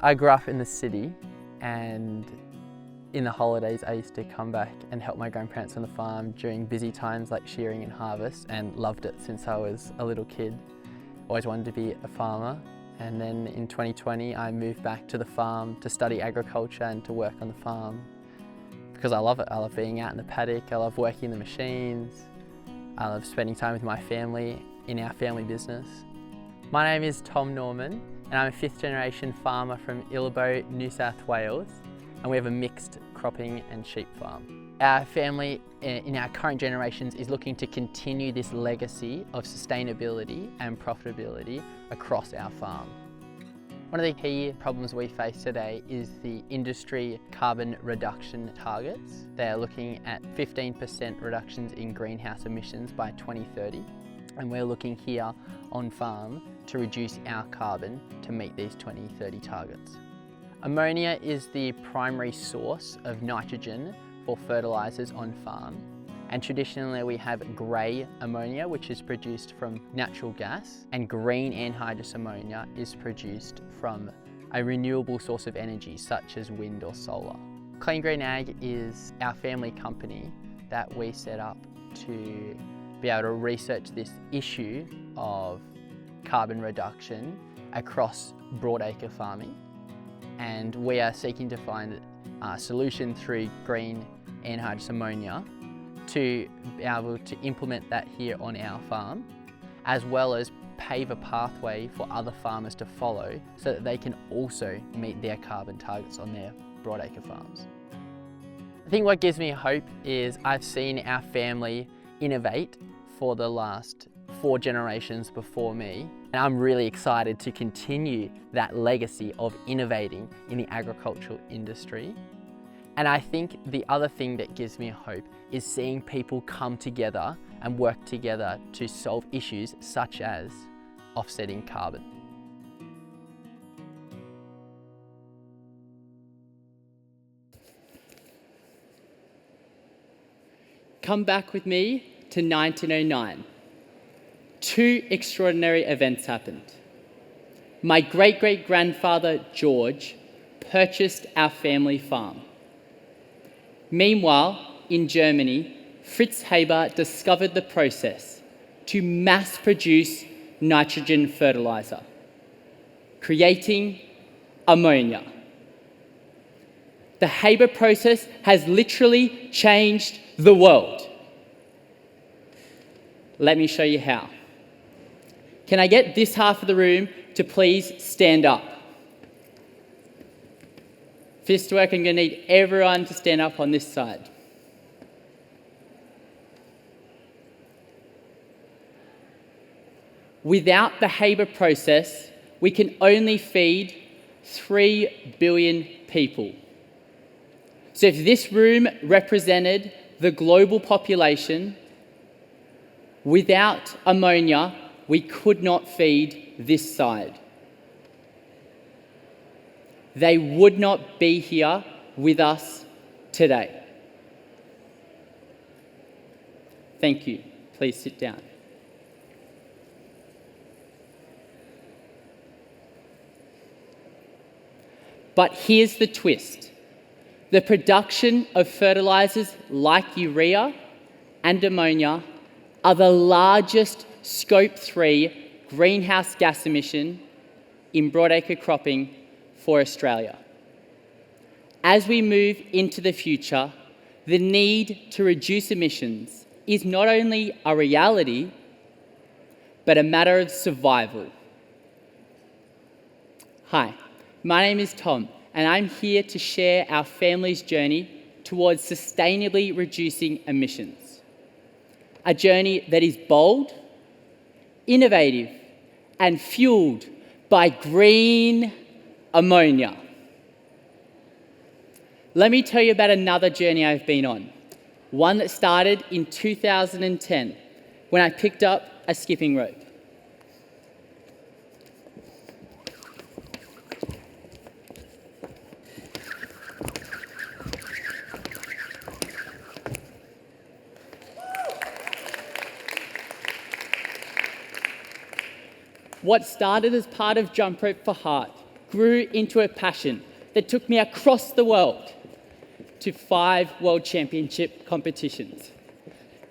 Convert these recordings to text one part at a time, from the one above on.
I grew up in the city, and in the holidays I used to come back and help my grandparents on the farm during busy times like shearing and harvest, and loved it since I was a little kid. Always wanted to be a farmer, and then in 2020 I moved back to the farm to study agriculture and to work on the farm because I love it. I love being out in the paddock, I love working the machines, I love spending time with my family in our family business. My name is Tom Norman, and I'm a 5th generation farmer from Illabo, New South Wales, and we have a mixed cropping and sheep farm. Our family in our current generations is looking to continue this legacy of sustainability and profitability across our farm. One of the key problems we face today is the industry carbon reduction targets. They are looking at 15% reductions in greenhouse emissions by 2030, and we're looking here on farm to reduce our carbon to meet these 2030 targets. Ammonia is the primary source of nitrogen for fertilisers on farm, and traditionally we have grey ammonia, which is produced from natural gas, and green anhydrous ammonia is produced from a renewable source of energy such as wind or solar. Clean Green Ag is our family company that we set up to be able to research this issue of carbon reduction across broadacre farming, and we are seeking to find a solution through green anhydrous ammonia to be able to implement that here on our farm, as well as pave a pathway for other farmers to follow so that they can also meet their carbon targets on their broadacre farms. I think what gives me hope is I've seen our family innovate for the last 4 generations before me, and I'm really excited to continue that legacy of innovating in the agricultural industry. And I think the other thing that gives me hope is seeing people come together and work together to solve issues such as offsetting carbon. Come back with me to 1909. 2 extraordinary events happened. My great-great-grandfather, George, purchased our family farm. Meanwhile, in Germany, Fritz Haber discovered the process to mass-produce nitrogen fertiliser, creating ammonia. The Haber process has literally changed the world. Let me show you how. Can I get this half of the room to please stand up? For this to work, I'm going to need everyone to stand up on this side. Without the Haber process, we can only feed 3 billion people. So if this room represented the global population, without ammonia, we could not feed this side. They would not be here with us today. Thank you. Please sit down. But here's the twist. The production of fertilisers like urea and ammonia are the largest Scope 3 greenhouse gas emission in broadacre cropping for Australia. As we move into the future, the need to reduce emissions is not only a reality, but a matter of survival. Hi, my name is Tom, and I'm here to share our family's journey towards sustainably reducing emissions. A journey that is bold, innovative, and fueled by green ammonia. Let me tell you about another journey I've been on, one that started in 2010 when I picked up a skipping rope. What started as part of Jump Rope for Heart grew into a passion that took me across the world to 5 world championship competitions.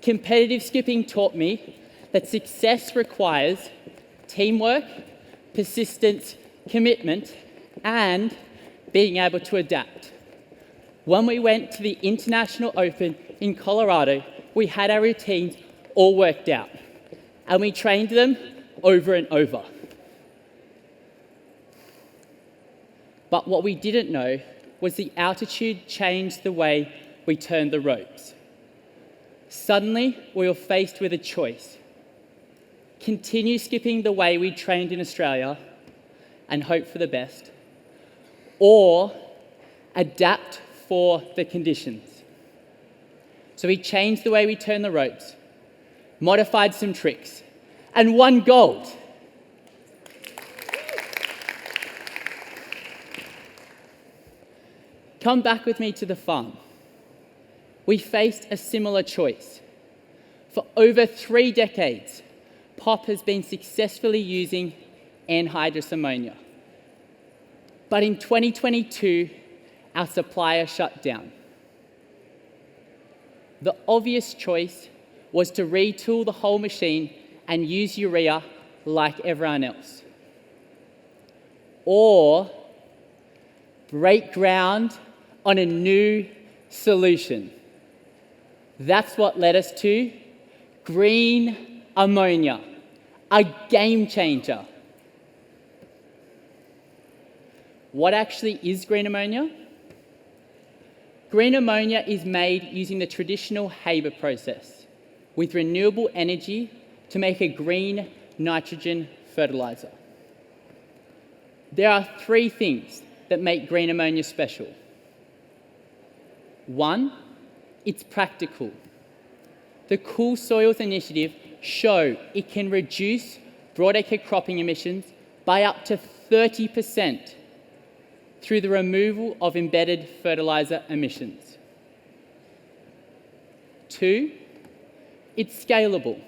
Competitive skipping taught me that success requires teamwork, persistence, commitment, and being able to adapt. When we went to the International Open in Colorado, we had our routines all worked out, and we trained them over and over. But what we didn't know was the altitude changed the way we turned the ropes. Suddenly, we were faced with a choice: continue skipping the way we trained in Australia and hope for the best, or adapt for the conditions. So we changed the way we turned the ropes, modified some tricks, and won gold. Come back with me to the farm. We faced a similar choice. For over 3 decades, POP has been successfully using anhydrous ammonia. But in 2022, our supplier shut down. The obvious choice was to retool the whole machine and use urea like everyone else. Or break ground on a new solution. That's what led us to green ammonia, a game changer. What actually is green ammonia? Green ammonia is made using the traditional Haber process with renewable energy to make a green nitrogen fertiliser. There are 3 things that make green ammonia special. 1, it's practical. The Cool Soils Initiative show it can reduce broadacre cropping emissions by up to 30% through the removal of embedded fertiliser emissions. 2, it's scalable.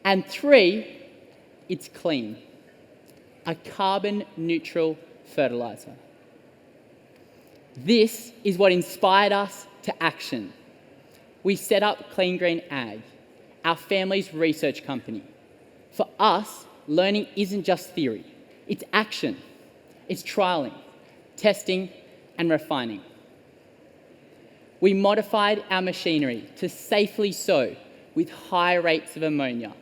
And 3, it's clean, a carbon neutral fertiliser. This is what inspired us to action. We set up Clean Green Ag, our family's research company. For us, learning isn't just theory, it's action. It's trialling, testing, and refining. We modified our machinery to safely sow with high rates of ammonia.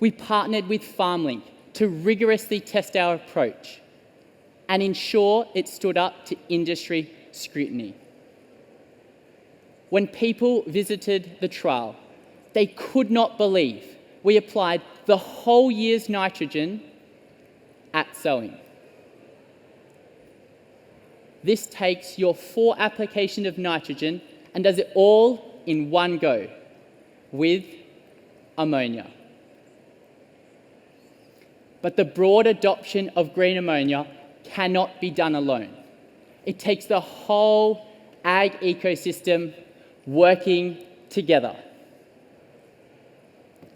We partnered with FarmLink to rigorously test our approach and ensure it stood up to industry scrutiny. When people visited the trial, they could not believe we applied the whole year's nitrogen at sowing. This takes your 4 applications of nitrogen and does it all in one go with ammonia. But the broad adoption of green ammonia cannot be done alone. It takes the whole ag ecosystem working together.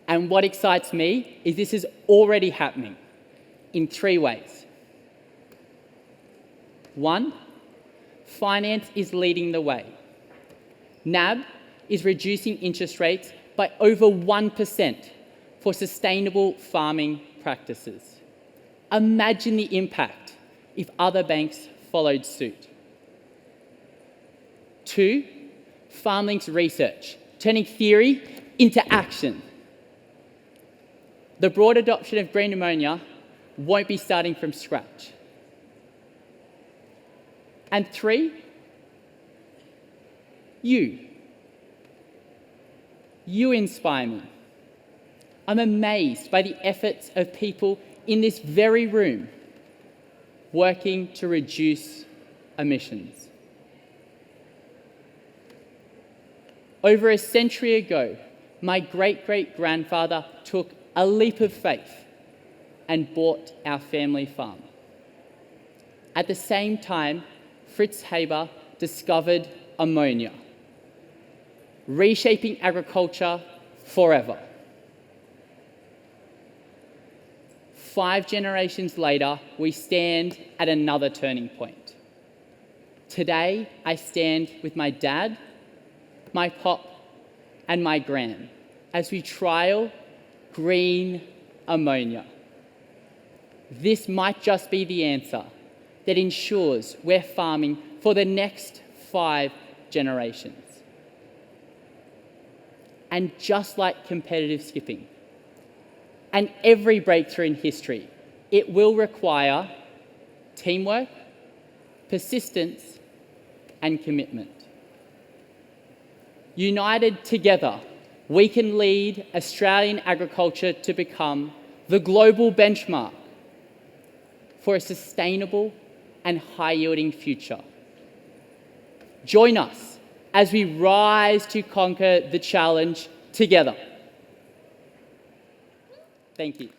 And what excites me is this is already happening in 3 ways. 1, finance is leading the way. NAB is reducing interest rates by over 1% for sustainable farming practices. Imagine the impact if other banks followed suit. 2, FarmLink Research, turning theory into action. The broad adoption of green ammonia won't be starting from scratch. And 3, you inspire me. I'm amazed by the efforts of people in this very room working to reduce emissions. Over a century ago, my great-great-grandfather took a leap of faith and bought our family farm. At the same time, Fritz Haber discovered ammonia, reshaping agriculture forever. 5 generations later, we stand at another turning point. Today, I stand with my dad, my pop, and my gran as we trial green ammonia. This might just be the answer that ensures we're farming for the next 5 generations. And just like competitive skipping, and every breakthrough in history, it will require teamwork, persistence, and commitment. United together, we can lead Australian agriculture to become the global benchmark for a sustainable and high-yielding future. Join us as we rise to conquer the challenge together. Thank you.